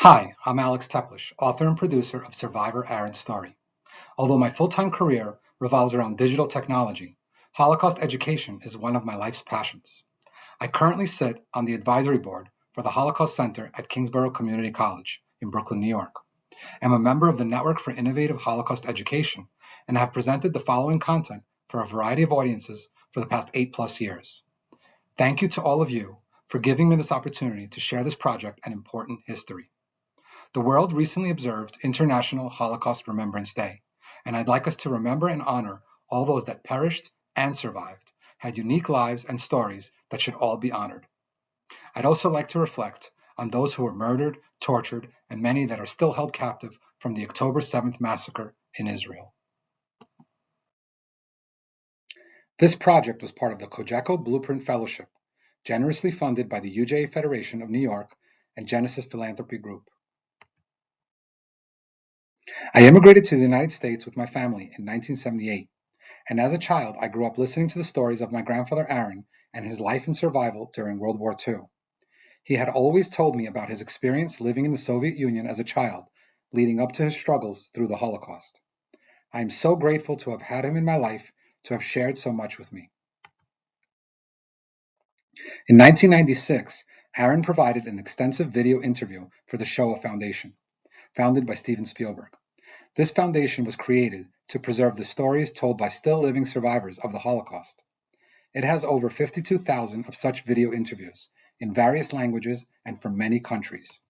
Hi, I'm 𝗧cie𝗃𝗶𝗰𝗀, author and producer of Survivor Aron's Story. Although my full-time career revolves around digital technology, Holocaust education is one of my life's passions. I currently sit on the advisory board for the Holocaust Center at Kingsborough Community College in Brooklyn, New York. I'm a member of the Network for Innovative Holocaust Education and have presented the following content for a variety of audiences for the past 8+ years. Thank you to all of you for giving me this opportunity to share this project and important history. The world recently observed International Holocaust Remembrance Day, and I'd like us to remember and honor all those that perished and survived, had unique lives and stories that should all be honored. I'd also like to reflect on those who were murdered, tortured, and many that are still held captive from the October 7th massacre in Israel. This project was part of the 𝗧cie𝗃𝗶𝗰𝗀 Fellowship, generously funded by the UJA Federation of New York and Genesis Philanthropy Group. I immigrated to the United States with my family in 1978, and as a child I grew up listening to the stories of my grandfather Aron and his life and survival during World War II. He had always told me about his experience living in the Soviet Union as a child, leading up to his struggles through the Holocaust. I am so grateful to have had him in my life, to have shared so much with me. In 1996, Aron provided an extensive video interview for the Shoah Foundation, founded by Steven Spielberg. This foundation was created to preserve the stories told by still living survivors of the Holocaust. It has over 52,000 of such video interviews in various languages and from many countries.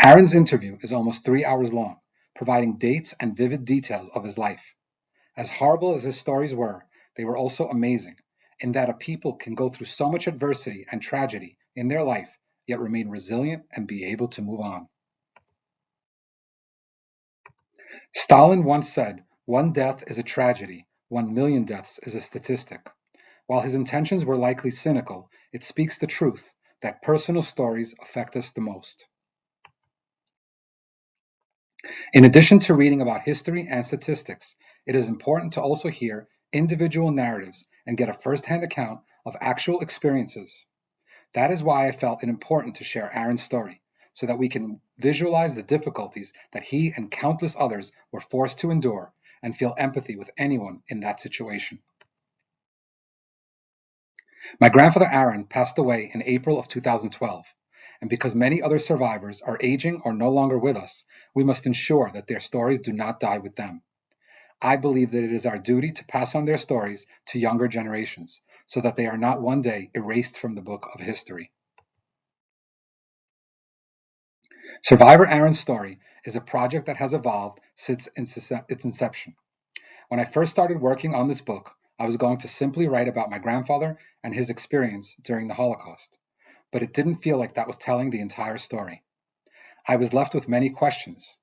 Aron's interview is almost 3 hours long, providing dates and vivid details of his life. As horrible as his stories were, they were also amazing, in that a people can go through so much adversity and tragedy in their life, yet remain resilient and be able to move on. Stalin once said, "One death is a tragedy, 1,000,000 deaths is a statistic." While his intentions were likely cynical, it speaks the truth that personal stories affect us the most. In addition to reading about history and statistics, it is important to also hear individual narratives and get a first-hand account of actual experiences. That is why I felt it important to share Aron's story, so that we can visualize the difficulties that he and countless others were forced to endure and feel empathy with anyone in that situation. My grandfather Aron passed away in April of 2012, and because many other survivors are aging or no longer with us, we must ensure that their stories do not die with them. I believe that it is our duty to pass on their stories to younger generations, so that they are not one day erased from the book of history. Survivor Aron's Story is a project that has evolved since its inception. When I first started working on this book, I was going to simply write about my grandfather and his experience during the Holocaust, but it didn't feel like that was telling the entire story. I was left with many questions.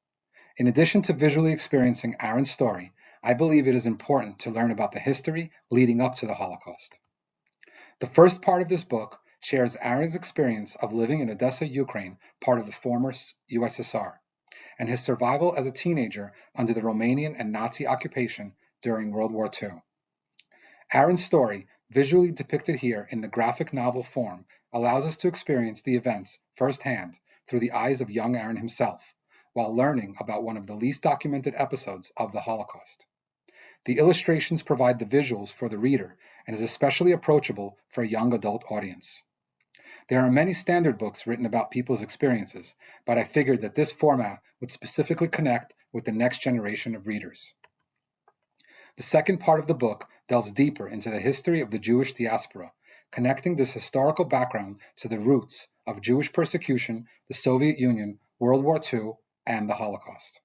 In addition to visually experiencing Aron's story, I believe it is important to learn about the history leading up to the Holocaust. The first part of this book shares Aron's experience of living in Odessa, Ukraine, part of the former USSR, and his survival as a teenager under the Romanian and Nazi occupation during World War II. Aron's story, visually depicted here in the graphic novel form, allows us to experience the events firsthand through the eyes of young Aron himself, while learning about one of the least documented episodes of the Holocaust. The illustrations provide the visuals for the reader and is especially approachable for a young adult audience. There are many standard books written about people's experiences, but I figured that this format would specifically connect with the next generation of readers. The second part of the book delves deeper into the history of the Jewish diaspora, connecting this historical background to the roots of Jewish persecution, the Soviet Union, World War II, and the Holocaust.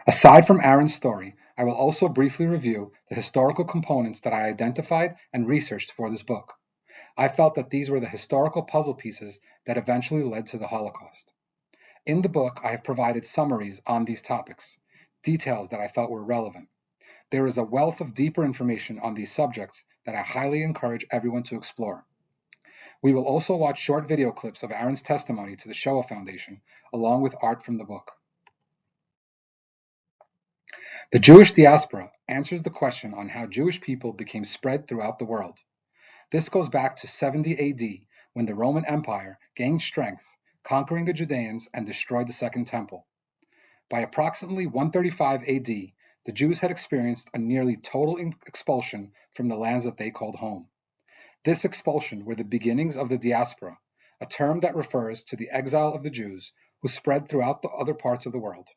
Aside from Aron's story, I will also briefly review the historical components that I identified and researched for this book. I felt that these were the historical puzzle pieces that eventually led to the Holocaust. In the book, I have provided summaries on these topics, details that I felt were relevant. There is a wealth of deeper information on these subjects that I highly encourage everyone to explore. We will also watch short video clips of Aron's testimony to the Shoah Foundation, along with art from the book. The Jewish diaspora answers the question on how Jewish people became spread throughout the world. This goes back to 70 AD, when the Roman Empire gained strength, conquering the Judeans and destroyed the Second Temple. By approximately 135 AD, the Jews had experienced a nearly total expulsion from the lands that they called home. This expulsion were the beginnings of the Diaspora, a term that refers to the exile of the Jews who spread throughout the other parts of the world.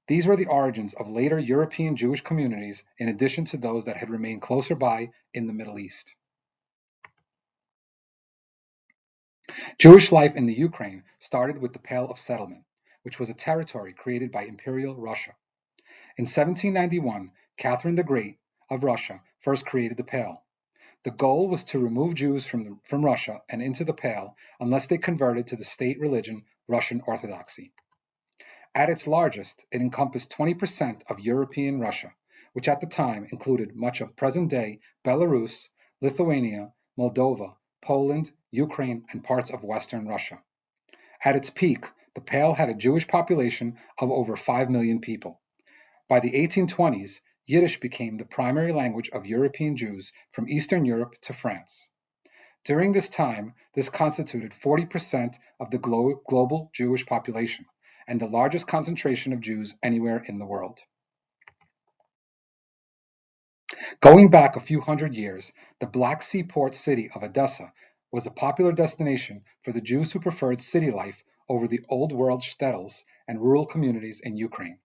These were the origins of later European Jewish communities in addition to those that had remained closer by in the Middle East. Jewish life in the Ukraine started with the Pale of Settlement, which was a territory created by Imperial Russia. In 1791, Catherine the Great of Russia first created the Pale. The goal was to remove Jews from Russia and into the Pale unless they converted to the state religion Russian Orthodoxy. At its largest, it encompassed 20% of European Russia, which at the time included much of present-day Belarus, Lithuania, Moldova, Poland, Ukraine, and parts of Western Russia. At its peak, the Pale had a Jewish population of over 5 million people. By the 1820s, Yiddish became the primary language of European Jews from Eastern Europe to France. During this time, this constituted 40% of the global Jewish population, and the largest concentration of Jews anywhere in the world. Going back a few hundred years, the Black Sea port city of Odessa was a popular destination for the Jews who preferred city life over the old world shtetls and rural communities in Ukraine.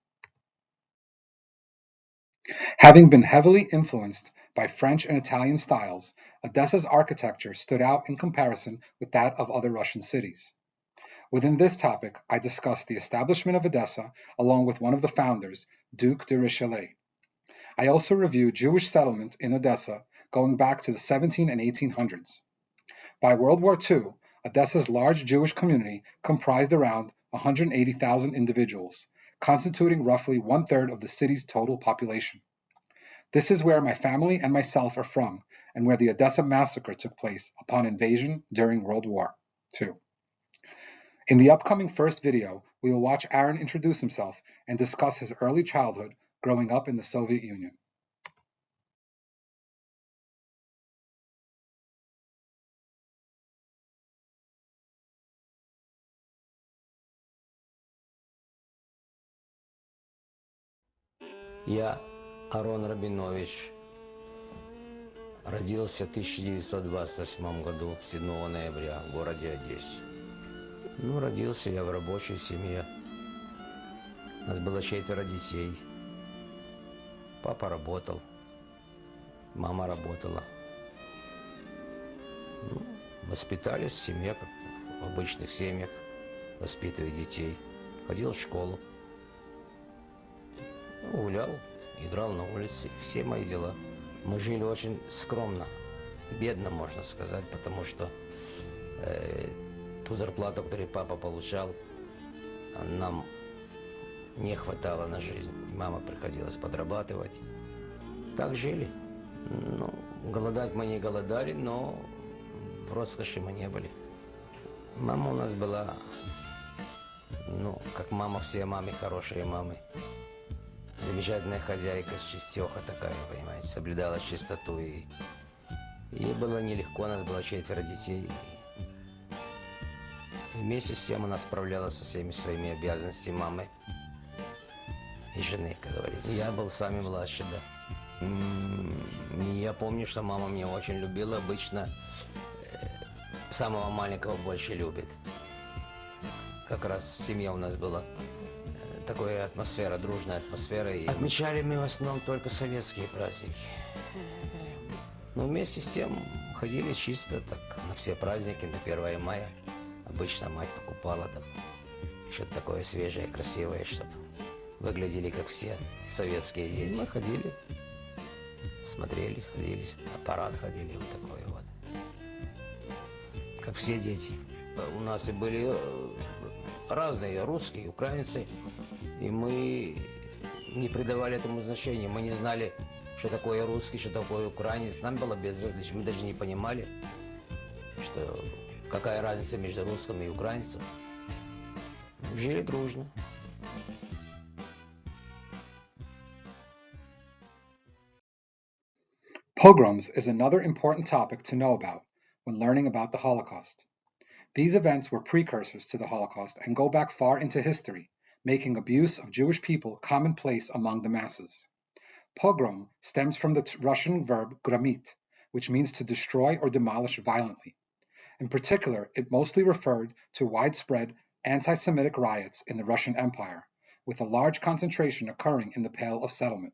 Having been heavily influenced by French and Italian styles, Odessa's architecture stood out in comparison with that of other Russian cities. Within this topic, I discussed the establishment of Odessa along with one of the founders, Duc de Richelieu. I also reviewed Jewish settlement in Odessa going back to the 1700s and 1800s. By World War II, Odessa's large Jewish community comprised around 180,000 individuals, constituting roughly one-third of the city's total population. This is where my family and myself are from, and where the Odessa massacre took place upon invasion during World War II. In the upcoming first video, we will watch Aron introduce himself and discuss his early childhood growing up in the Soviet Union. Я, Арон Рабинович, родился в 1928 году, 7 ноября, в городе Одессе. Родился я в рабочей семье. У нас было 4 детей. Папа работал, мама работала. Воспитались в семье, как в обычных семьях, воспитывая детей. Ходил в школу. Гулял, играл на улице, все мои дела. Мы жили очень скромно, бедно, можно сказать, потому что ту зарплату, которую папа получал, нам не хватало на жизнь. Мама приходилось подрабатывать. Так жили. Голодать мы не голодали, но в роскоши мы не были. Мама у нас была, как мама, все мамы, хорошие мамы. Замечательная хозяйка, чистеха такая, понимаете, соблюдала чистоту. И ей было нелегко, у нас было 4 детей. И вместе с тем она справлялась со всеми своими обязанностями мамы и жены, как говорится. Я был самый младший, да. Я помню, что мама меня очень любила. Обычно самого маленького больше любит. Как раз в семье у нас была такая атмосфера, дружная атмосфера. И отмечали мы в основном только советские праздники. Но вместе с тем ходили чисто так на все праздники, на 1 мая. Обычно мать покупала там что-то такое свежее, красивое, чтобы выглядели как все советские дети. Мы ходили, смотрели, ходили, на парад ходили, вот такое вот. Как все дети. У нас и были разные, русские, украинцы, и мы не придавали этому значения. Мы не знали, что такое русский, что такое украинец. Нам было безразлично, мы даже не понимали, что какая разница между русским и украинцем. Жили дружно. Pogroms is another important topic to know about, when learning about the Holocaust. These events were precursors to the Holocaust and go back far into history, making abuse of Jewish people commonplace among the masses. Pogrom stems from the Russian verb gramit, which means to destroy or demolish violently. In particular, it mostly referred to widespread anti-Semitic riots in the Russian Empire, with a large concentration occurring in the Pale of Settlement.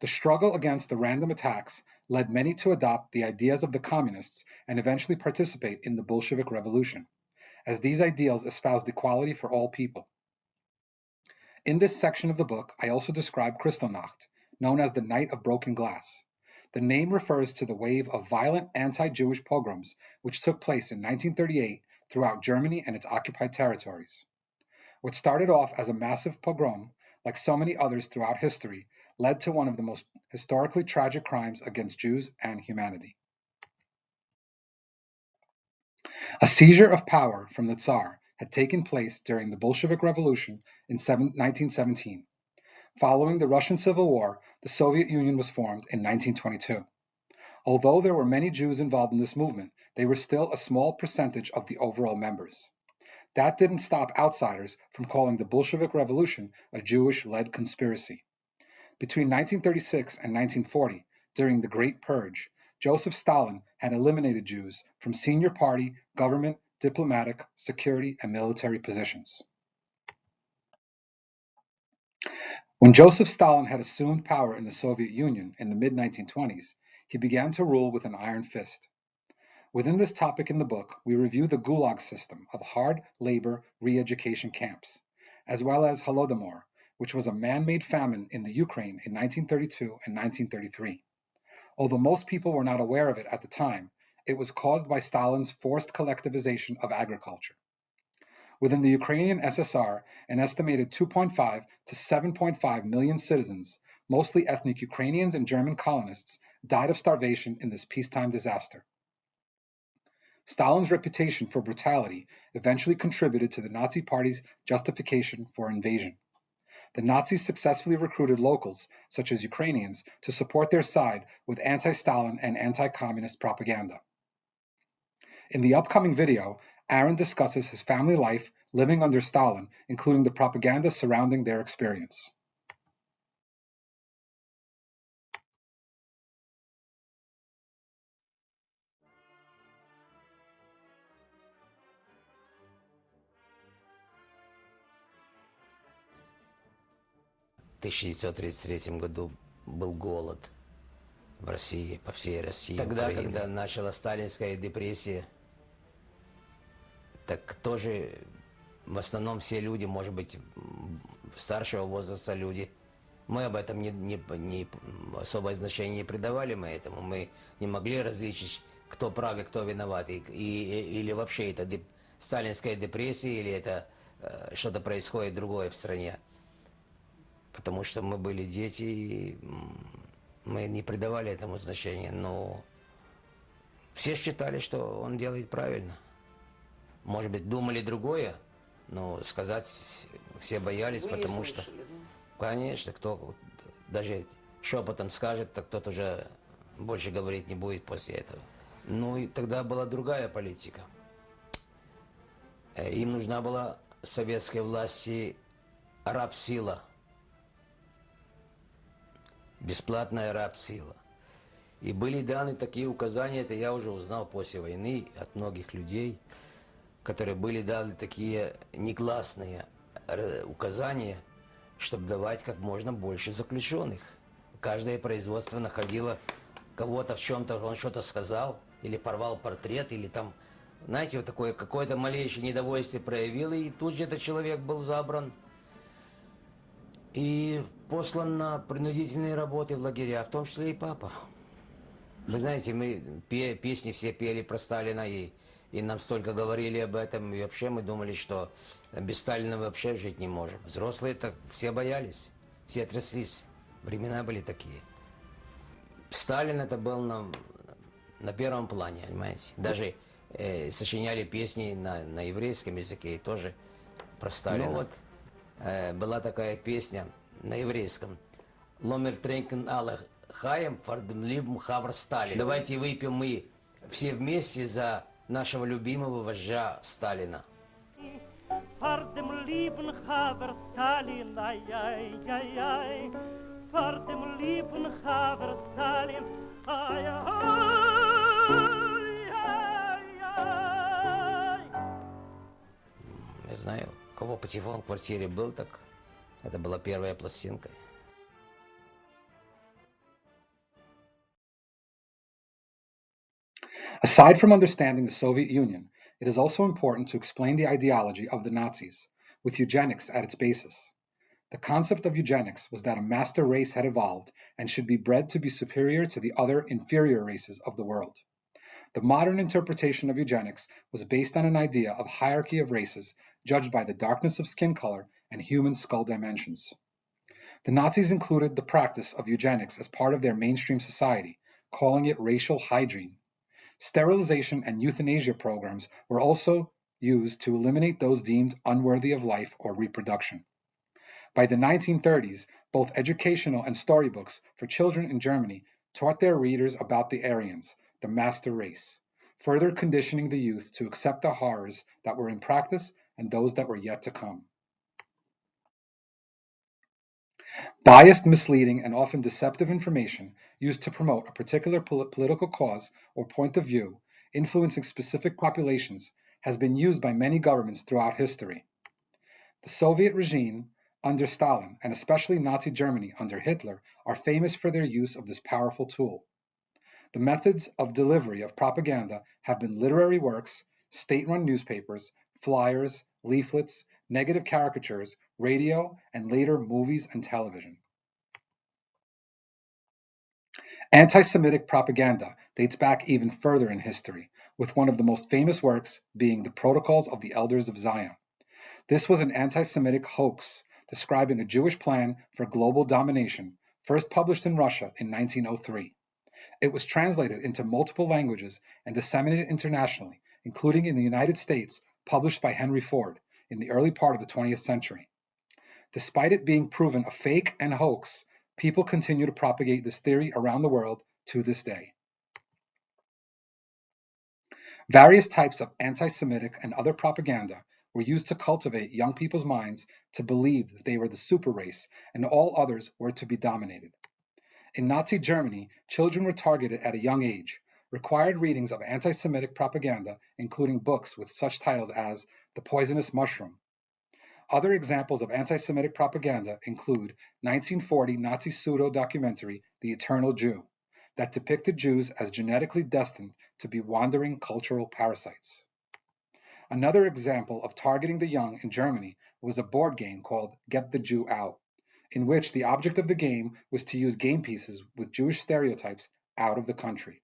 The struggle against the random attacks led many to adopt the ideas of the communists and eventually participate in the Bolshevik Revolution, as these ideals espoused equality for all people. In this section of the book, I also describe Kristallnacht, known as the Night of Broken Glass. The name refers to the wave of violent anti-Jewish pogroms which took place in 1938 throughout Germany and its occupied territories. What started off as a massive pogrom, like so many others throughout history, led to one of the most historically tragic crimes against Jews and humanity. A seizure of power from the Tsar had taken place during the Bolshevik Revolution in 1917. Following the Russian Civil War, the Soviet Union was formed in 1922. Although there were many Jews involved in this movement, they were still a small percentage of the overall members. That didn't stop outsiders from calling the Bolshevik Revolution a Jewish-led conspiracy. Between 1936 and 1940, during the Great Purge, Joseph Stalin had eliminated Jews from senior party, government, diplomatic, security, and military positions. When Joseph Stalin had assumed power in the Soviet Union in the mid-1920s, he began to rule with an iron fist. Within this topic in the book, we review the Gulag system of hard labor re-education camps, as well as Holodomor, which was a man-made famine in the Ukraine in 1932 and 1933. Although most people were not aware of it at the time, it was caused by Stalin's forced collectivization of agriculture. Within the Ukrainian SSR, an estimated 2.5 to 7.5 million citizens, mostly ethnic Ukrainians and German colonists, died of starvation in this peacetime disaster. Stalin's reputation for brutality eventually contributed to the Nazi Party's justification for invasion. The Nazis successfully recruited locals, such as Ukrainians, to support their side with anti-Stalin and anti-communist propaganda. In the upcoming video, Aron discusses his family life living under Stalin, including the propaganda surrounding their experience. В 1933 году был голод в России, по всей России. Тогда, Украине. Когда началась сталинская депрессия, так тоже в основном все люди, может быть, старшего возраста люди, мы об этом не особое значение не придавали мы этому. Мы не могли различить, кто прав и кто виноват. Или вообще это сталинская депрессия, или это что-то происходит другое в стране. Потому что мы были дети, и мы не придавали этому значения. Но все считали, что он делает правильно. Может быть, думали другое, но сказать все боялись, потому что... Конечно, кто даже шепотом скажет, так тот уже больше говорить не будет после этого. Ну и тогда была другая политика. Им нужна была советской власти рабсила. Бесплатная рабсила. И были даны такие указания, это я уже узнал после войны от многих людей, которые были даны такие негласные указания, чтобы давать как можно больше заключенных. Каждое производство находило кого-то в чем-то, он что-то сказал, или порвал портрет, или там, знаете, вот такое какое-то малейшее недовольствие проявил, и тут же этот человек был забран и послан на принудительные работы в лагеря, в том числе и папа. Вы знаете, мы песни все пели про Сталина, и нам столько говорили об этом, и вообще мы думали, что без Сталина мы вообще жить не можем. Взрослые так все боялись, все тряслись, времена были такие. Сталин это был на первом плане, понимаете. Даже сочиняли песни на еврейском языке, и тоже про Сталина. Ну вот, была такая песня на еврейском. «Ломер тренкен аллах хаем фардем либм хавр Сталин». Давайте выпьем мы Все вместе за нашего любимого вождя Сталина. For dem lieben Haber Stalin, ay, ay, ay, ay. For dem lieben Haber Stalin, ay, ay, ay, ay. Я знаю, у кого патефон в квартире был, так это была первая пластинка. Aside from understanding the Soviet Union, it is also important to explain the ideology of the Nazis, with eugenics at its basis. The concept of eugenics was that a master race had evolved and should be bred to be superior to the other inferior races of the world. The modern interpretation of eugenics was based on an idea of hierarchy of races judged by the darkness of skin color and human skull dimensions. The Nazis included the practice of eugenics as part of their mainstream society, calling it racial hygiene. Sterilization and euthanasia programs were also used to eliminate those deemed unworthy of life or reproduction. By the 1930s, both educational and storybooks for children in Germany taught their readers about the Aryans, the master race, further conditioning the youth to accept the horrors that were in practice and those that were yet to come. Biased, misleading, and often deceptive information used to promote a particular political cause or point of view, influencing specific populations, has been used by many governments throughout history. The Soviet regime under Stalin, and especially Nazi Germany under Hitler, are famous for their use of this powerful tool. The methods of delivery of propaganda have been literary works, state-run newspapers, flyers, leaflets, negative caricatures, radio, and later movies and television. Anti-Semitic propaganda dates back even further in history, with one of the most famous works being the Protocols of the Elders of Zion. This was an anti-Semitic hoax describing a Jewish plan for global domination, first published in Russia in 1903. It was translated into multiple languages and disseminated internationally, including in the United States, published by Henry Ford in the early part of the 20th century. Despite it being proven a fake and hoax, people continue to propagate this theory around the world to this day. Various types of anti-Semitic and other propaganda were used to cultivate young people's minds to believe that they were the super race and all others were to be dominated. In Nazi Germany, children were targeted at a young age. Required readings of anti-Semitic propaganda, including books with such titles as The Poisonous Mushroom. Other examples of anti-Semitic propaganda include 1940 Nazi pseudo-documentary The Eternal Jew, that depicted Jews as genetically destined to be wandering cultural parasites. Another example of targeting the young in Germany was a board game called Get the Jew Out, in which the object of the game was to use game pieces with Jewish stereotypes out of the country.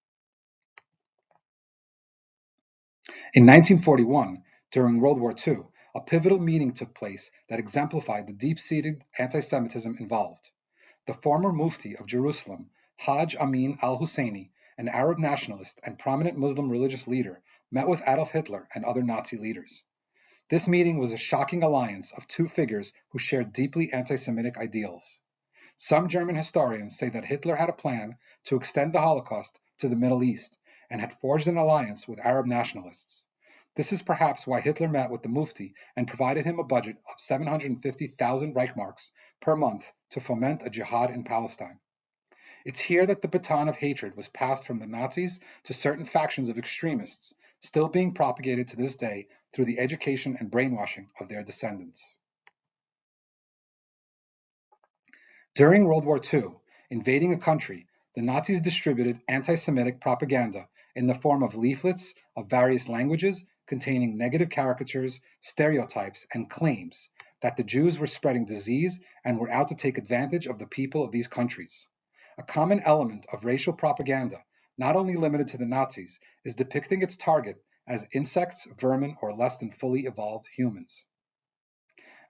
In 1941, during World War II, a pivotal meeting took place that exemplified the deep-seated anti-Semitism involved. The former Mufti of Jerusalem, Hajj Amin al-Husseini, an Arab nationalist and prominent Muslim religious leader, met with Adolf Hitler and other Nazi leaders. This meeting was a shocking alliance of two figures who shared deeply anti-Semitic ideals. Some German historians say that Hitler had a plan to extend the Holocaust to the Middle East and had forged an alliance with Arab nationalists. This is perhaps why Hitler met with the Mufti and provided him a budget of 750,000 Reichsmarks per month to foment a jihad in Palestine. It's here that the baton of hatred was passed from the Nazis to certain factions of extremists, still being propagated to this day through the education and brainwashing of their descendants. During World War II, invading a country, the Nazis distributed anti-Semitic propaganda in the form of leaflets of various languages containing negative caricatures, stereotypes, and claims that the Jews were spreading disease and were out to take advantage of the people of these countries. A common element of racial propaganda, not only limited to the Nazis, is depicting its target as insects, vermin, or less than fully evolved humans.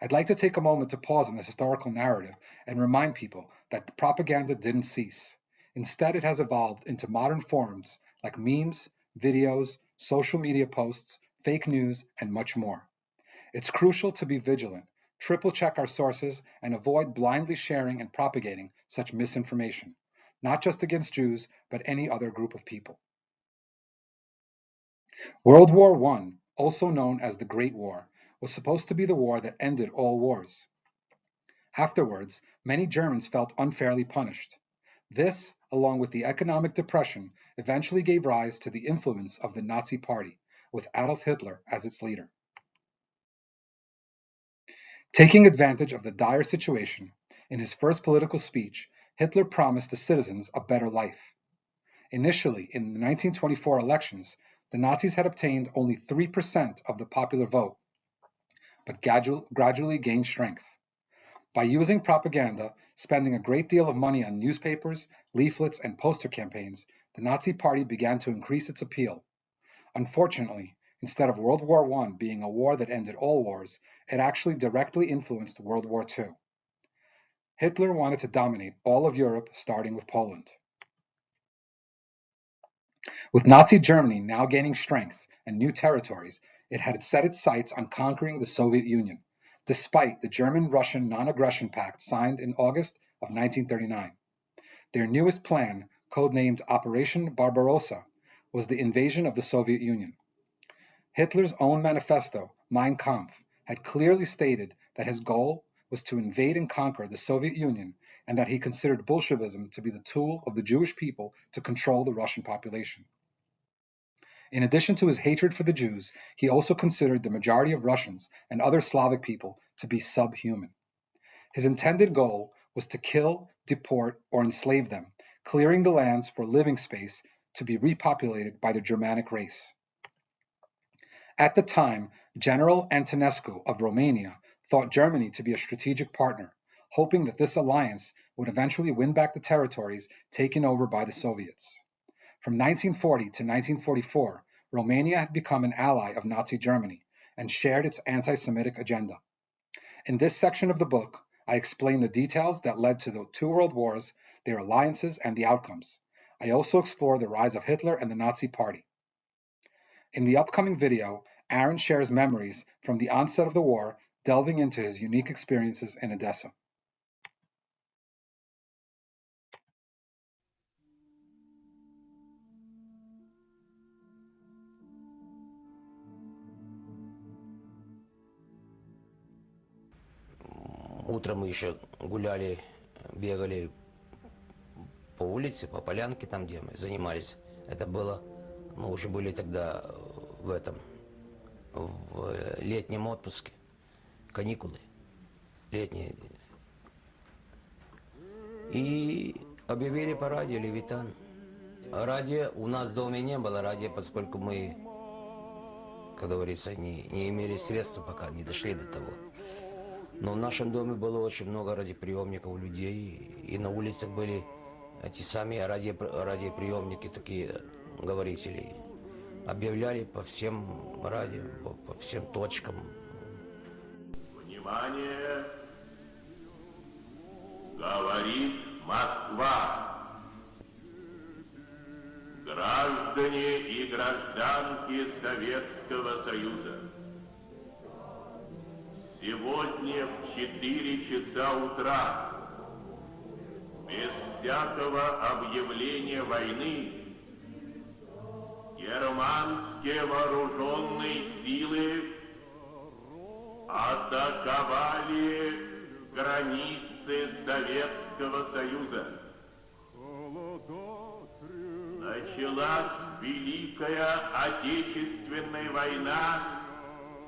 I'd like to take a moment to pause in this historical narrative and remind people that the propaganda didn't cease. Instead, it has evolved into modern forms like memes, videos, social media posts, fake news, and much more. It's crucial to be vigilant, triple check our sources, and avoid blindly sharing and propagating such misinformation, not just against Jews, but any other group of people. World War I, also known as the Great War, was supposed to be the war that ended all wars. Afterwards, many Germans felt unfairly punished. This, along with the economic depression, eventually gave rise to the influence of the Nazi Party, with Adolf Hitler as its leader. Taking advantage of the dire situation, in his first political speech, Hitler promised the citizens a better life. Initially, in the 1924 elections, the Nazis had obtained only 3% of the popular vote, but gradually gained strength. By using propaganda, spending a great deal of money on newspapers, leaflets, and poster campaigns, the Nazi Party began to increase its appeal. Unfortunately, instead of World War I being a war that ended all wars, it actually directly influenced World War II. Hitler wanted to dominate all of Europe, starting with Poland. With Nazi Germany now gaining strength and new territories, it had set its sights on conquering the Soviet Union, despite the German-Russian non-aggression pact signed in August of 1939. Their newest plan, codenamed Operation Barbarossa, was the invasion of the Soviet Union. Hitler's own manifesto, Mein Kampf, had clearly stated that his goal was to invade and conquer the Soviet Union, and that he considered Bolshevism to be the tool of the Jewish people to control the Russian population. In addition to his hatred for the Jews, he also considered the majority of Russians and other Slavic people to be subhuman. His intended goal was to kill, deport, or enslave them, clearing the lands for living space to be repopulated by the Germanic race. At the time, General Antonescu of Romania thought Germany to be a strategic partner, hoping that this alliance would eventually win back the territories taken over by the Soviets. From 1940 to 1944, Romania had become an ally of Nazi Germany and shared its anti-Semitic agenda. In this section of the book, I explain the details that led to the two world wars, their alliances, and the outcomes. I also explore the rise of Hitler and the Nazi Party. In the upcoming video, Aron shares memories from the onset of the war, delving into his unique experiences in Odessa. Утром мы еще гуляли, бегали по улице, по полянке, там, где мы занимались. Это было, мы уже были тогда в летнем отпуске, каникулы летние. И объявили по радио «Левитан». Радио у нас в доме не было, радио, поскольку мы, как говорится, не имели средств, пока не дошли до того. Но в нашем доме было очень много радиоприемников людей, и на улицах были эти самые радиоприемники, такие говорители. Объявляли по всем радио, по всем точкам. Внимание! Говорит Москва! Граждане и гражданки Советского Союза! Сегодня в 4 часа утра, без всякого объявления войны, германские вооруженные силы атаковали границы Советского Союза. Началась Великая Отечественная война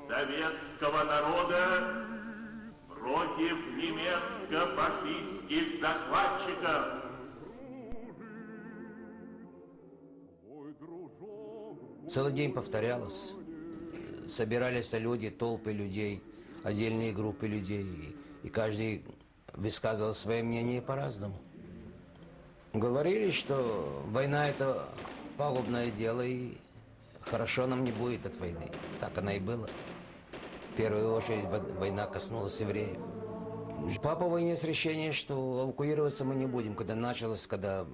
советского народа против немецко-фашистских захватчиков. Целый день повторялось. Собирались люди, толпы людей, отдельные группы людей, и каждый высказывал свое мнение по-разному. Говорили, что война – это пагубное дело, и хорошо нам не будет от войны. Так оно и было. В первую очередь война коснулась евреев. Папа вынес решение, что эвакуироваться мы не будем. Когда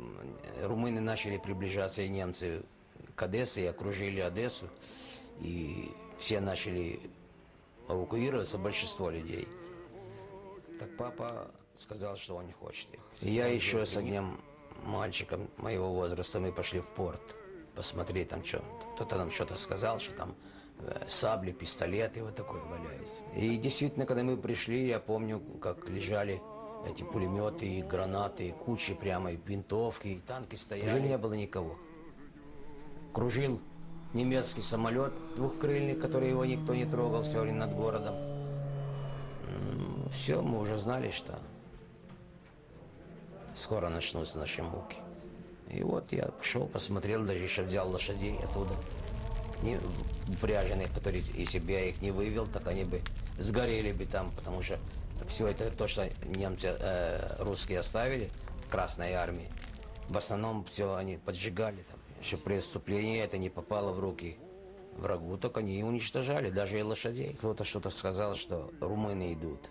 румыны начали приближаться, и немцы к Одессе, и окружили Одессу, и все начали эвакуироваться, большинство людей. Так папа сказал, что он не хочет ехать. И я еще с одним мальчиком моего возраста, мы пошли в порт. посмотреть там что. Кто-то нам что-то сказал, что там сабли, пистолеты вот такое валяются. И действительно, когда мы пришли, я помню, как лежали эти пулеметы, и гранаты, и кучи прямо, и винтовки, и танки стояли. Уже не было никого. Кружил немецкий самолет двухкрыльный, который его никто не трогал, все время над городом. Все, мы уже знали, что скоро начнутся наши муки. И вот я шел, посмотрел, даже еще взял лошадей оттуда, не упряженных, которые, если бы я их не вывел, так они бы сгорели бы там, потому что все это то, что немцы, русские оставили в Красной армии, в основном все они поджигали там. Чтобы преступление это не попало в руки врагу, так они и уничтожали, даже и лошадей. Кто-то что-то сказал, что румыны идут.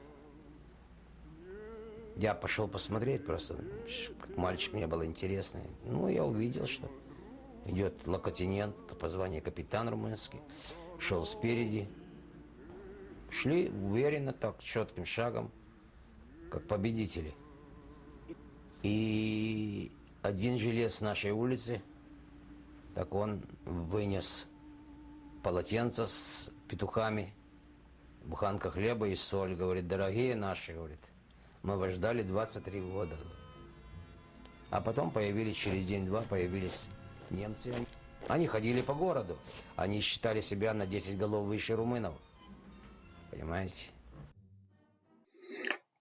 Я пошел посмотреть, просто как мальчик, мне было интересно. Ну, я увидел, что идет локотенент по званию капитан румынский, шел спереди. Шли уверенно, так, четким шагом, как победители. И один жилец с нашей улицы, так он вынес полотенце с петухами, буханка хлеба и соль. Говорит, дорогие наши, говорит, мы вас ждали 23 года. А потом появились, через день-два появились немцы. Они ходили по городу. Они считали себя на 10 голов выше румынов. Понимаете?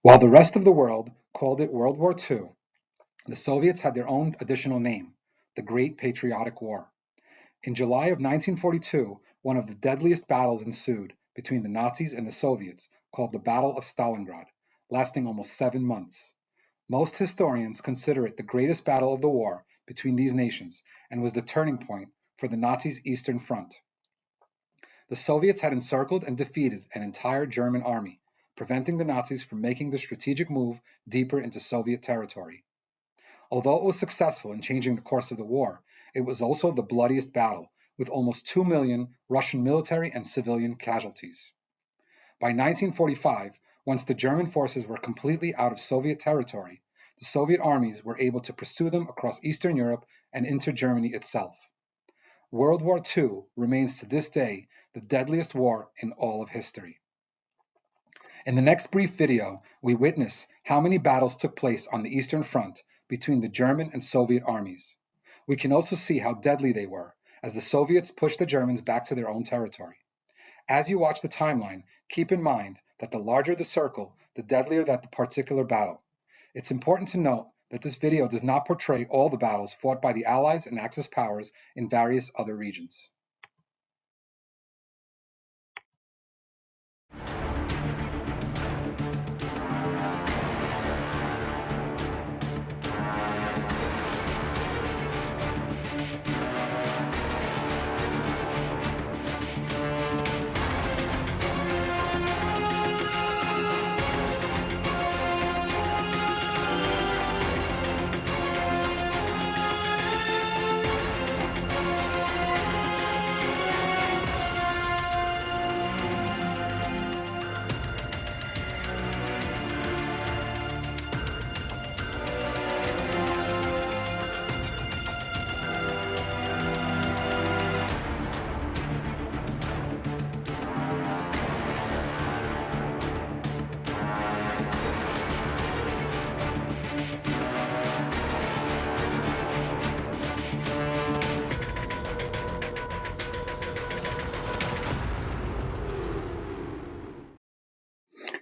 While the rest of the world called it World War II, the Soviets had their own additional name, the Great Patriotic War. In July of 1942, one of the deadliest battles ensued between the Nazis and the Soviets, called the Battle of Stalingrad, lasting almost 7 months. Most historians consider it the greatest battle of the war between these nations and was the turning point for the Nazis' Eastern Front. The Soviets had encircled and defeated an entire German army, preventing the Nazis from making the strategic move deeper into Soviet territory. Although it was successful in changing the course of the war, it was also the bloodiest battle, with almost 2 million Russian military and civilian casualties. By 1945, once the German forces were completely out of Soviet territory, the Soviet armies were able to pursue them across Eastern Europe and into Germany itself. World War II remains to this day the deadliest war in all of history. In the next brief video, we witness how many battles took place on the Eastern Front between the German and Soviet armies. We can also see how deadly they were as the Soviets pushed the Germans back to their own territory. As you watch the timeline, keep in mind that the larger the circle, the deadlier that particular battle. It's important to note that this video does not portray all the battles fought by the Allies and Axis powers in various other regions.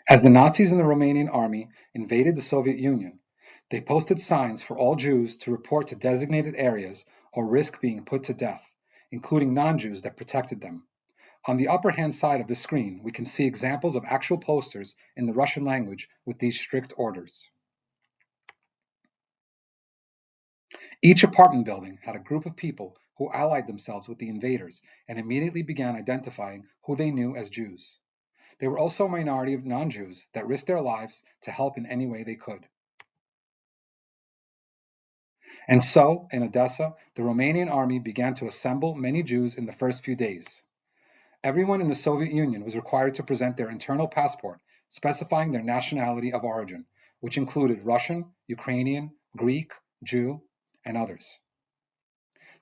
As the Nazis and the Romanian army invaded the Soviet Union, they posted signs for all Jews to report to designated areas or risk being put to death, including non-Jews that protected them. On the upper hand side of the screen, we can see examples of actual posters in the Russian language with these strict orders. Each apartment building had a group of people who allied themselves with the invaders and immediately began identifying who they knew as Jews. There were also a minority of non-Jews that risked their lives to help in any way they could. And so, in Odessa, the Romanian army began to assemble many Jews in the first few days. Everyone in the Soviet Union was required to present their internal passport, specifying their nationality of origin, which included Russian, Ukrainian, Greek, Jew, and others.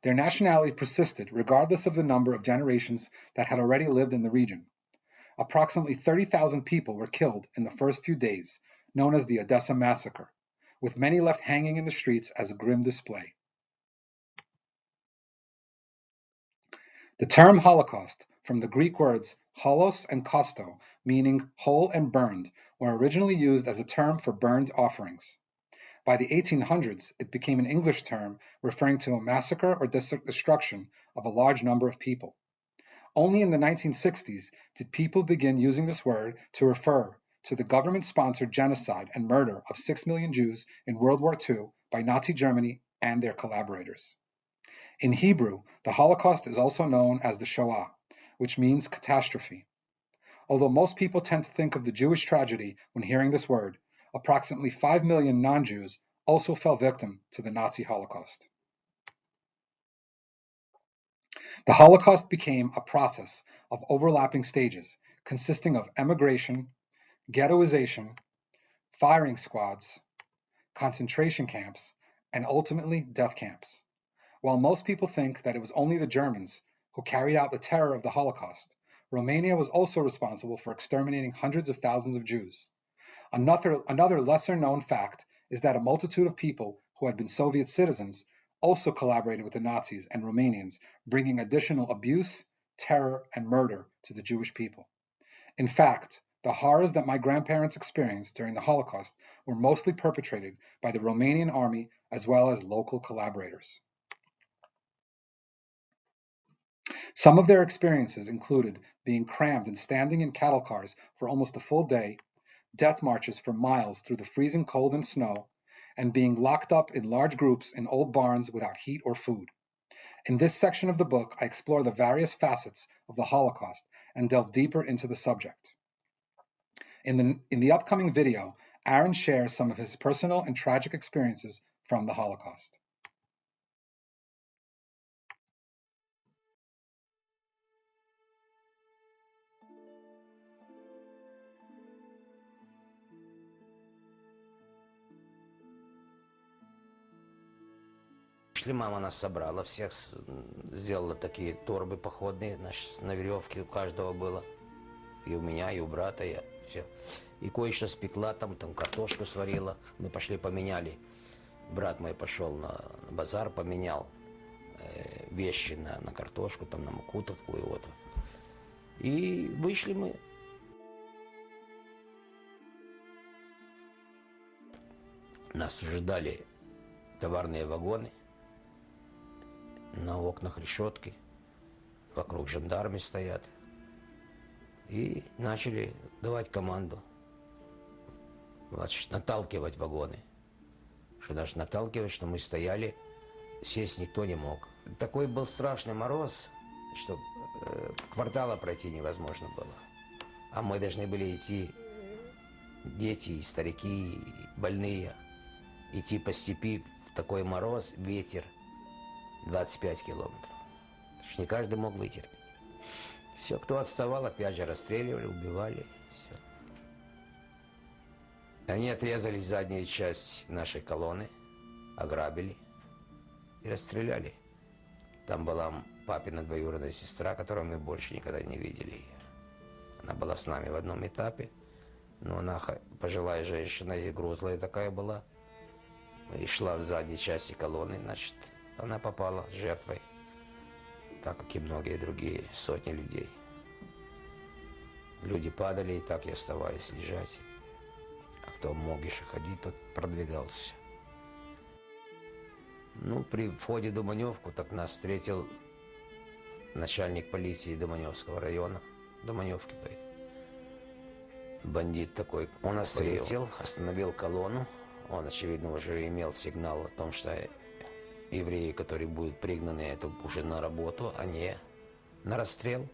Their nationality persisted regardless of the number of generations that had already lived in the region. Approximately 30,000 people were killed in the first few days, known as the Odessa massacre, with many left hanging in the streets as a grim display. The term Holocaust, from the Greek words holos and kosto, meaning whole and burned, were originally used as a term for burned offerings. By the 1800s, it became an English term referring to a massacre or destruction of a large number of people. Only in the 1960s did people begin using this word to refer to the government-sponsored genocide and murder of 6 million Jews in World War II by Nazi Germany and their collaborators. In Hebrew, the Holocaust is also known as the Shoah, which means catastrophe. Although most people tend to think of the Jewish tragedy when hearing this word, approximately 5 million non-Jews also fell victim to the Nazi Holocaust. The Holocaust became a process of overlapping stages consisting of emigration, ghettoization, firing squads, concentration camps, and ultimately death camps. While most people think that it was only the Germans who carried out the terror of the Holocaust, Romania was also responsible for exterminating hundreds of thousands of Jews. Another lesser-known fact is that a multitude of people who had been Soviet citizens also collaborated with the Nazis and Romanians, bringing additional abuse, terror, and murder to the Jewish people. In fact, the horrors that my grandparents experienced during the Holocaust were mostly perpetrated by the Romanian army as well as local collaborators. Some of their experiences included being crammed and standing in cattle cars for almost a full day, death marches for miles through the freezing cold and snow, and being locked up in large groups in old barns without heat or food. In this section of the book, I explore the various facets of the Holocaust and delve deeper into the subject. In the upcoming video, Aron shares some of his personal and tragic experiences from the Holocaust. Мама нас собрала, всех сделала такие торбы походные, значит, на веревке у каждого было. И у меня, и у брата, и все. И кое-что спекла, там картошку сварила. Мы пошли поменяли. Брат мой пошел на базар, поменял вещи на картошку, там на муку такую вот. И вышли мы. Нас уже ждали товарные вагоны. На окнах решетки, вокруг жандармы стоят. И начали давать команду, значит, наталкивать вагоны. Что даже наталкивать, что мы стояли, сесть никто не мог. Такой был страшный мороз, что квартала пройти невозможно было. А мы должны были идти, дети, и старики, и больные, идти по степи в такой мороз, ветер. 25 километров. Не каждый мог вытерпеть. Все, кто отставал, опять же расстреливали, убивали. Все. Они отрезали заднюю часть нашей колонны, ограбили и расстреляли. Там была папина двоюродная сестра, которую мы больше никогда не видели. Она была с нами в одном этапе, но она пожилая женщина и грузлая такая была. И шла в задней части колонны, значит, она попала жертвой, так как и многие другие сотни людей. Люди падали и так и оставались лежать. А кто мог еще ходить, тот продвигался. Ну, при входе в Доманевку так нас встретил начальник полиции Доманевского района, Доманевки той. Бандит такой. Он нас встретил, остановил колонну. Он, очевидно, уже имел сигнал о том, что евреи, которые будут пригнаны, это уже на работу, а не на расстрел.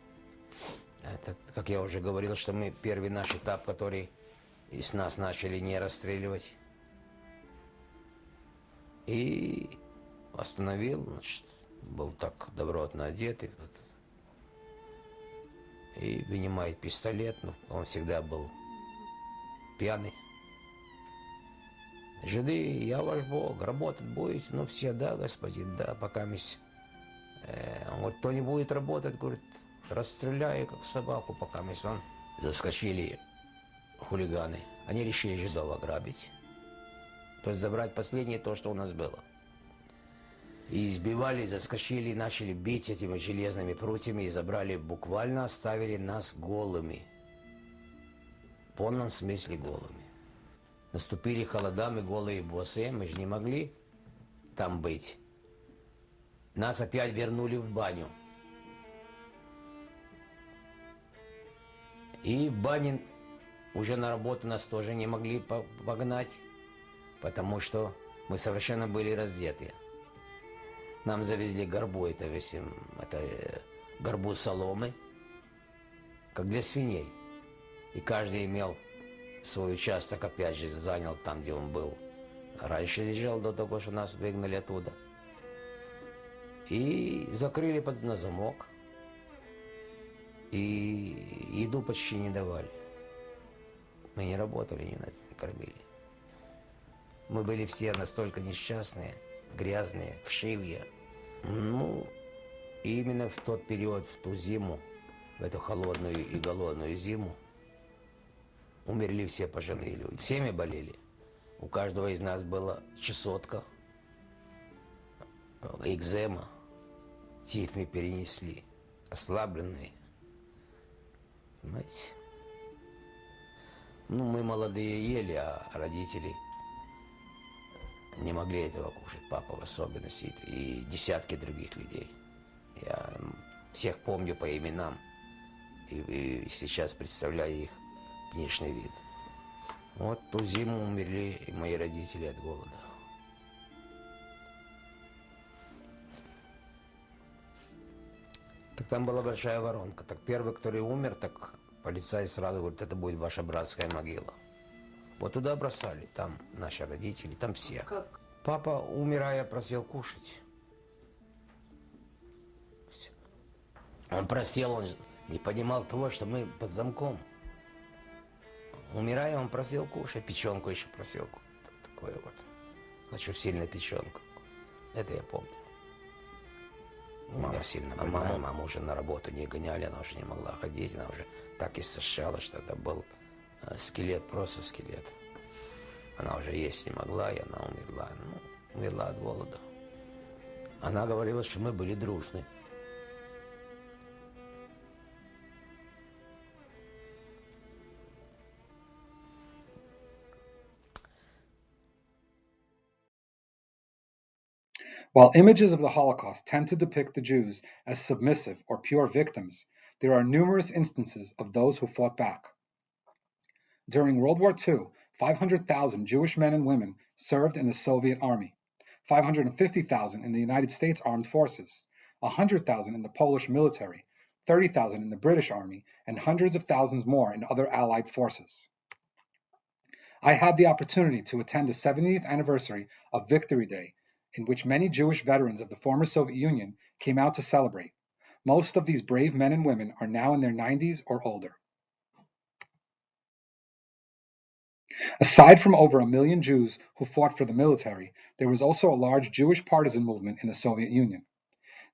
Это, как я уже говорил, что мы первый наш этап, который из нас начали не расстреливать. И остановил, значит, был так добротно одетый. И вынимает пистолет, но он всегда был пьяный. Жиды, я ваш Бог, работать будете? Ну, все, да, господин, да, пока Он говорит, кто не будет работать, говорит, расстреляю как собаку, пока мы сон. Заскочили хулиганы. Они решили жидов ограбить. То есть забрать последнее то, что у нас было. И избивали, заскочили, начали бить этими железными прутьями и забрали, буквально оставили нас голыми. В полном смысле голыми. Наступили холода, мы голые босые, мы же не могли там быть. Нас опять вернули в баню. И в бане уже на работу нас тоже не могли погнать, потому что мы совершенно были раздеты. Нам завезли горбу, это горбу соломы, как для свиней. И каждый имел свой участок, опять же, занял там, где он был. Раньше лежал до того, что нас выгнали оттуда. И закрыли на замок. И еду почти не давали. Мы не работали, не кормили. Мы были все настолько несчастные, грязные, вшивые. Ну, и именно в тот период, в ту зиму, в эту холодную и голодную зиму, умерли все пожилые люди. Всеми болели. У каждого из нас была чесотка, экзема. Тиф мы перенесли, ослабленные. Понимаете? Ну, мы молодые ели, а родители не могли этого кушать, папа в особенности, и десятки других людей. Я всех помню по именам, и сейчас представляю их внешний вид. Вот ту зиму умерли и мои родители от голода. Так там была большая воронка. Так первый, который умер, так полицай сразу говорит, это будет ваша братская могила. Вот туда бросали, там наши родители, там все. Как? Папа, умирая, просил кушать. Все. Он просил, он не понимал того, что мы под замком. Умирая, он просил кушать, печенку еще просил. Такое вот. Хочу сильно печенку. Это я помню. Мама сильно больная, маму уже на работу не гоняли, она уже не могла ходить, она уже так истощала, что это был скелет, просто скелет. Она уже есть не могла, и она умерла. Ну, умерла от голода. Она говорила, что мы были дружны. While images of the Holocaust tend to depict the Jews as submissive or pure victims, there are numerous instances of those who fought back. During World War II, 500,000 Jewish men and women served in the Soviet Army, 550,000 in the United States Armed Forces, 100,000 in the Polish military, 30,000 in the British Army, and hundreds of thousands more in other Allied forces. I had the opportunity to attend the 70th anniversary of Victory Day, in which many Jewish veterans of the former Soviet Union came out to celebrate. Most of these brave men and women are now in their 90s or older. Aside from over 1 million Jews who fought for the military, there was also a large Jewish partisan movement in the Soviet Union.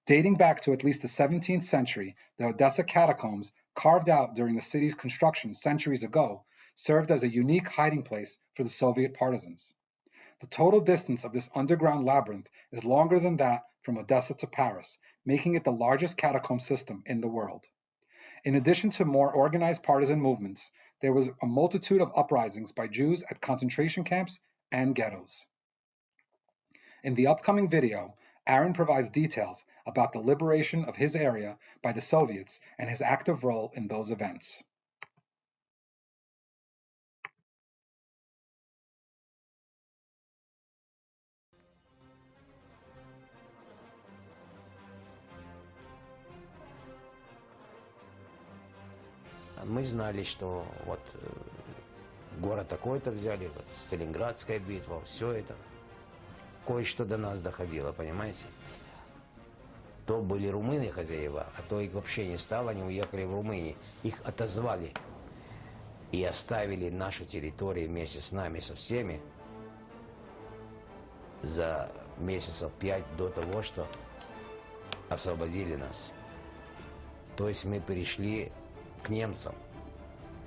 Dating back to at least the 17th century, the Odessa catacombs, carved out during the city's construction centuries ago, served as a unique hiding place for the Soviet partisans. The total distance of this underground labyrinth is longer than that from Odessa to Paris, making it the largest catacomb system in the world. In addition to more organized partisan movements, there was a multitude of uprisings by Jews at concentration camps and ghettos. In the upcoming video, Aron provides details about the liberation of his area by the Soviets and his active role in those events. Мы знали, что вот город такой-то взяли, вот Сталинградская битва, все это. Кое-что до нас доходило, понимаете? То были румыны хозяева, а то их вообще не стало, они уехали в Румынию. Их отозвали и оставили нашу территорию вместе с нами, со всеми, за месяцев 5 до того, что освободили нас. То есть мы перешли к немцам.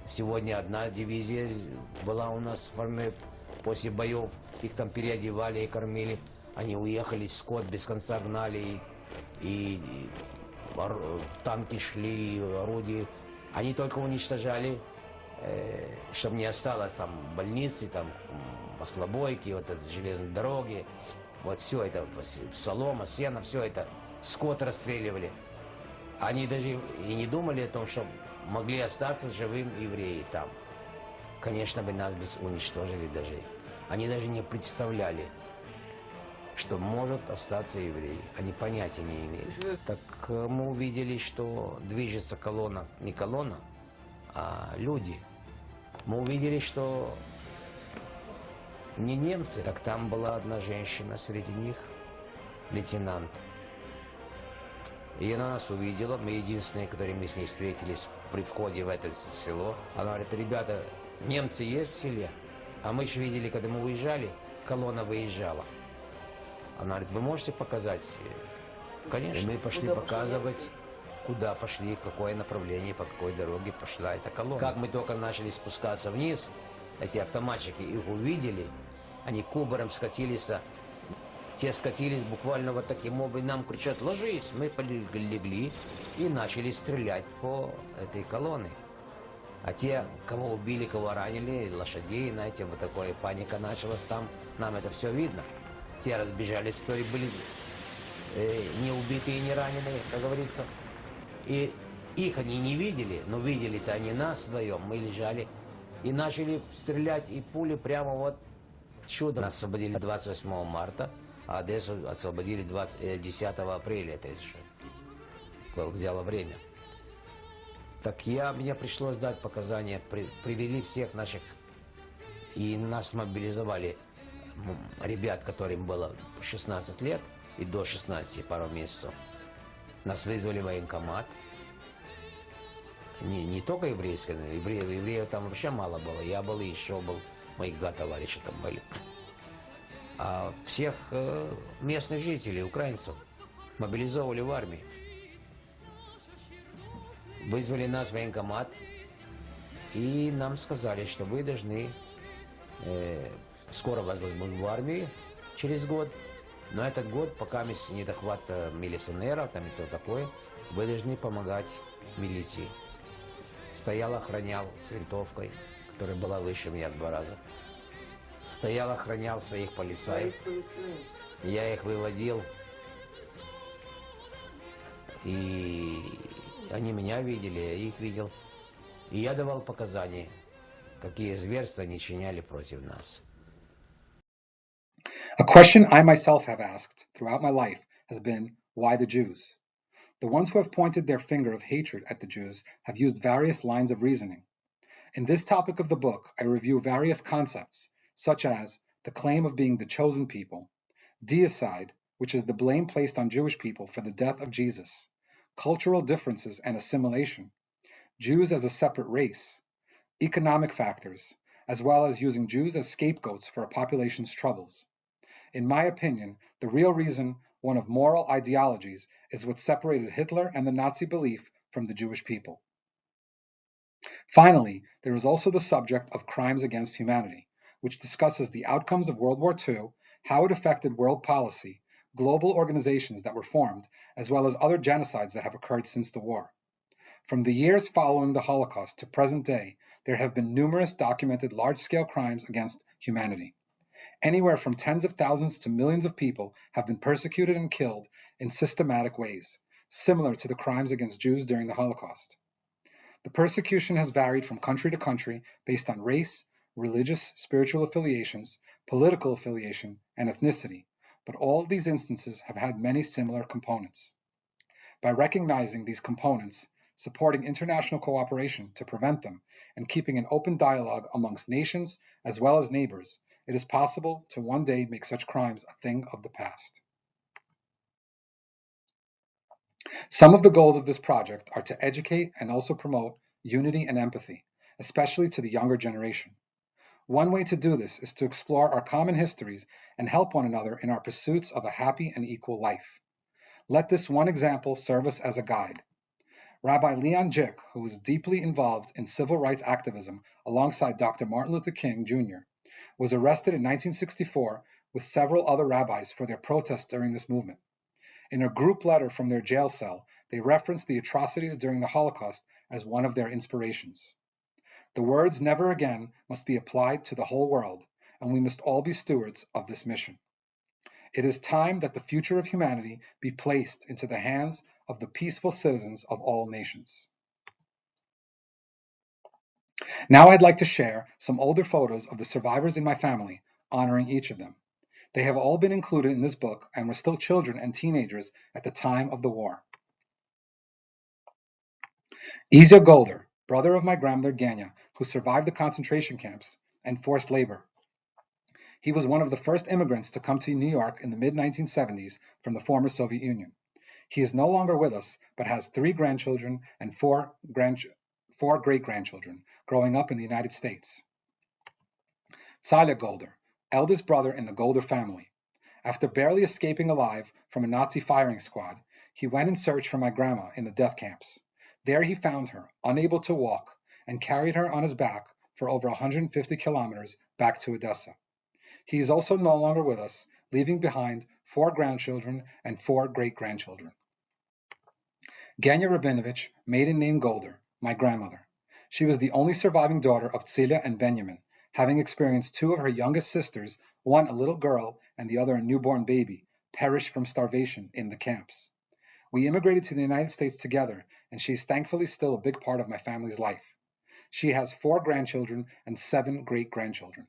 Сегодня одна дивизия была у нас в армии после боев. Их там переодевали и кормили. Они уехали, скот без конца гнали. И танки шли, орудия. Они только уничтожали, чтобы не осталось там больницы, там маслобойки, вот это железные дороги. Вот все это, солома, сено, все это. Скот расстреливали. Они даже и не думали о том, что могли остаться живым евреи там. Конечно бы нас бы уничтожили даже. Они даже не представляли, что может остаться еврей. Они понятия не имели. Так мы увидели, что движется колонна, не колонна, а люди. Мы увидели, что не немцы. Так там была одна женщина среди них, лейтенант. И она нас увидела, мы единственные, которые мы с ней встретились при входе в это село. Она говорит: ребята, немцы есть в селе? А мы еще видели, когда мы уезжали, колонна выезжала. Она говорит: вы можете показать? Конечно. И мы пошли показывать, куда пошли, в какое направление, по какой дороге пошла эта колонна. Как мы только начали спускаться вниз, эти автоматчики их увидели, они кубарем скатились. Те скатились буквально вот таким образом, нам кричат: ложись. Мы легли и начали стрелять по этой колонне. А те, кого убили, кого ранили, лошадей, знаете, вот такая паника началась там, нам это все видно. Те разбежались, кто и были не убитые, не раненые, как говорится. И их они не видели, но видели-то они нас вдвоем. Мы лежали и начали стрелять, и пули прямо вот чудом. Нас освободили 28 марта. А Одессу освободили 10 апреля, это еще взяло время. Так мне пришлось дать показания, привели всех наших, и нас мобилизовали ребят, которым было 16 лет и до 16, пару месяцев. Нас вызвали в военкомат. Не только еврейское, евреев там вообще мало было. Я был и еще был, мои два товарища там были. А всех местных жителей, украинцев, мобилизовали в армии. Вызвали нас в военкомат, и нам сказали, что вы должны, скоро вас возьмут в армию, через год, но этот год, пока недохват милиционеров, там и то такое, вы должны помогать милиции. Стоял, охранял с винтовкой, которая была выше меня в 2 раза. Стоял, охранял своих полицаев. Я их выводил. И они меня видели, я их видел. И я давал показания, какие зверства они чиняли против нас. A question I myself have asked throughout my life has been, why the Jews? The ones who have pointed their finger of hatred at the Jews have used various lines of reasoning. In this topic of the book, I review various concepts, such as the claim of being the chosen people, deicide, which is the blame placed on Jewish people for the death of Jesus, cultural differences and assimilation, Jews as a separate race, economic factors, as well as using Jews as scapegoats for a population's troubles. In my opinion, the real reason, one of moral ideologies, is what separated Hitler and the Nazi belief from the Jewish people. Finally, there is also the subject of crimes against humanity, which discusses the outcomes of World War II, how it affected world policy, global organizations that were formed, as well as other genocides that have occurred since the war. From the years following the Holocaust to present day, there have been numerous documented large-scale crimes against humanity. Anywhere from tens of thousands to millions of people have been persecuted and killed in systematic ways, similar to the crimes against Jews during the Holocaust. The persecution has varied from country to country based on race, religious, spiritual affiliations, political affiliation, and ethnicity, but all of these instances have had many similar components. By recognizing these components, supporting international cooperation to prevent them, and keeping an open dialogue amongst nations as well as neighbors, it is possible to one day make such crimes a thing of the past. Some of the goals of this project are to educate and also promote unity and empathy, especially to the younger generation. One way to do this is to explore our common histories and help one another in our pursuits of a happy and equal life. Let this one example serve us as a guide. Rabbi Leon Jick, who was deeply involved in civil rights activism alongside Dr. Martin Luther King Jr., was arrested in 1964 with several other rabbis for their protests during this movement. In a group letter from their jail cell, they referenced the atrocities during the Holocaust as one of their inspirations. The words "never again" must be applied to the whole world, and we must all be stewards of this mission. It is time that the future of humanity be placed into the hands of the peaceful citizens of all nations. Now I'd like to share some older photos of the survivors in my family, honoring each of them. They have all been included in this book and were still children and teenagers at the time of the war. 𝗧cie𝗃𝗶𝗰𝗀, brother of my grandmother Ganya, who survived the concentration camps and forced labor. He was one of the first immigrants to come to New York in the mid-1970s from the former Soviet Union. He is no longer with us, but has 3 grandchildren and 4 great-grandchildren growing up in the United States. 𝗧cie𝗃𝗶𝗰𝗀, eldest brother in the Golder family. After barely escaping alive from a Nazi firing squad, he went in search for my grandma in the death camps. There he found her, unable to walk, and carried her on his back for over 150 kilometers back to Odessa. He is also no longer with us, leaving behind 4 grandchildren and 4 great-grandchildren. Ganya Rabinovich, maiden name Golder, my grandmother. She was the only surviving daughter of 𝗧ciля and Benjamin, having experienced 2 of her youngest sisters, one a little girl and the other a newborn baby, perish from starvation in the camps. We immigrated to the United States together, and she is thankfully still a big part of my family's life. She has 4 grandchildren and 7 great-grandchildren.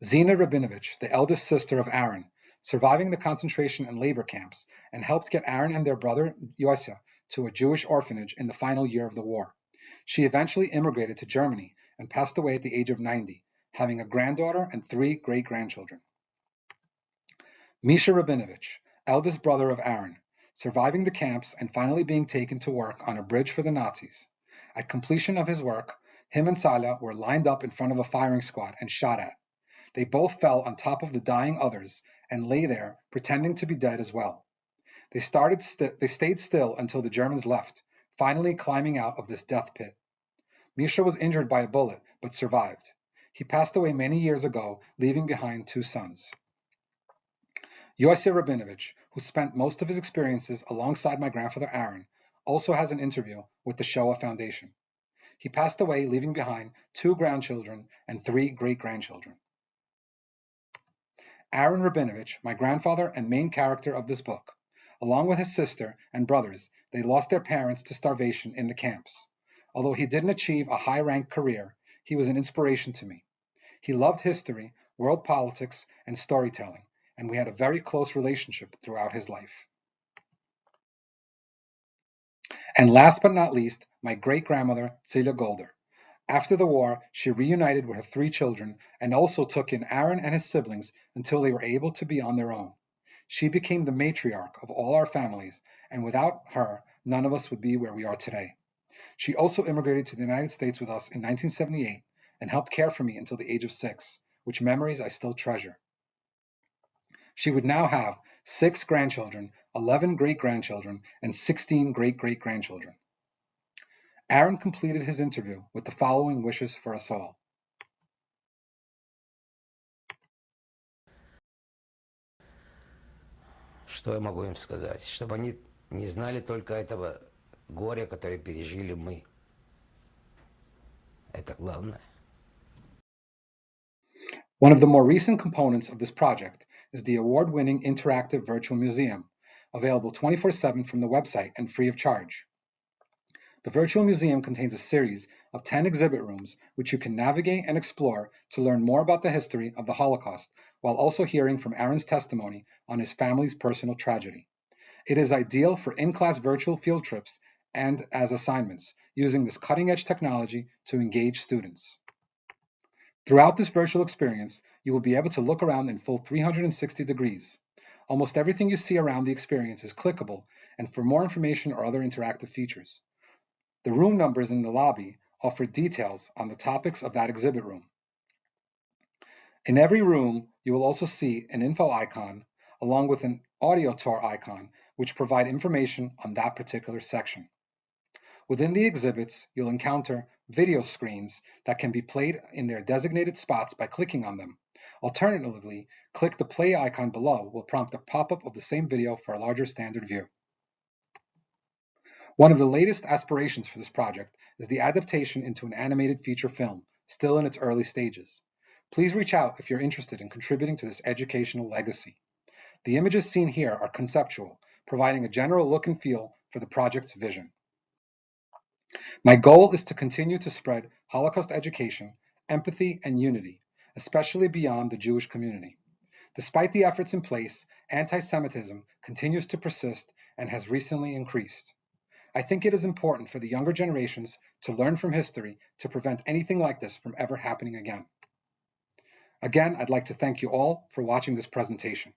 Zina Rabinovich, the eldest sister of Aron, surviving the concentration and labor camps, and helped get Aron and their brother 𝗧cie to a Jewish orphanage in the final year of the war. She eventually immigrated to Germany and passed away at the age of 90, having a granddaughter and 3 great-grandchildren. Misha Rabinovich, eldest brother of Aron, surviving the camps and finally being taken to work on a bridge for the Nazis. At completion of his work, him and 𝗧ciля were lined up in front of a firing squad and shot at. They both fell on top of the dying others and lay there pretending to be dead as well. They stayed still until the Germans left, finally climbing out of this death pit. Misha was injured by a bullet, but survived. He passed away many years ago, leaving behind 2 sons. 𝗧cie Rabinovich, who spent most of his experiences alongside my grandfather Aron, also has an interview with the Shoah Foundation. He passed away, leaving behind 2 grandchildren and 3 great-grandchildren. Aron Rabinovich, my grandfather and main character of this book. Along with his sister and brothers, they lost their parents to starvation in the camps. Although he didn't achieve a high-ranked career, he was an inspiration to me. He loved history, world politics, and storytelling, and we had a very close relationship throughout his life. And last but not least, my great-grandmother, 𝗧ciля𝗃𝗀𝗀. After the war, she reunited with her 3 children and also took in Aron and his siblings until they were able to be on their own. She became the matriarch of all our families, and without her, none of us would be where we are today. She also immigrated to the United States with us in 1978 and helped care for me until the age of 6, which memories I still treasure. She would now have 6 grandchildren, 11 great-grandchildren, and 16 great-great-grandchildren. Aron completed his interview with the following wishes for us all. Что я могу им сказать? Чтобы они не знали только этого горя, которое пережили мы. Это главное. One of the more recent components of this project is the award-winning interactive virtual museum, available 24/7 from the website and free of charge. The virtual museum contains a series of 10 exhibit rooms which you can navigate and explore to learn more about the history of the Holocaust, while also hearing from Aron's testimony on his family's personal tragedy. It is ideal for in-class virtual field trips and as assignments, using this cutting-edge technology to engage students. Throughout this virtual experience, you will be able to look around in full 360 degrees. Almost everything you see around the experience is clickable, and for more information or other interactive features. The room numbers in the lobby offer details on the topics of that exhibit room. In every room, you will also see an info icon, along with an audio tour icon, which provide information on that particular section. Within the exhibits, you'll encounter video screens that can be played in their designated spots by clicking on them. Alternatively, click the play icon below will prompt a pop-up of the same video for a larger standard view. One of the latest aspirations for this project is the adaptation into an animated feature film, still in its early stages. Please reach out if you're interested in contributing to this educational legacy. The images seen here are conceptual, providing a general look and feel for the project's vision. My goal is to continue to spread Holocaust education, empathy, and unity, especially beyond the Jewish community. Despite the efforts in place, anti-Semitism continues to persist and has recently increased. I think it is important for the younger generations to learn from history to prevent anything like this from ever happening again. Again, I'd like to thank you all for watching this presentation.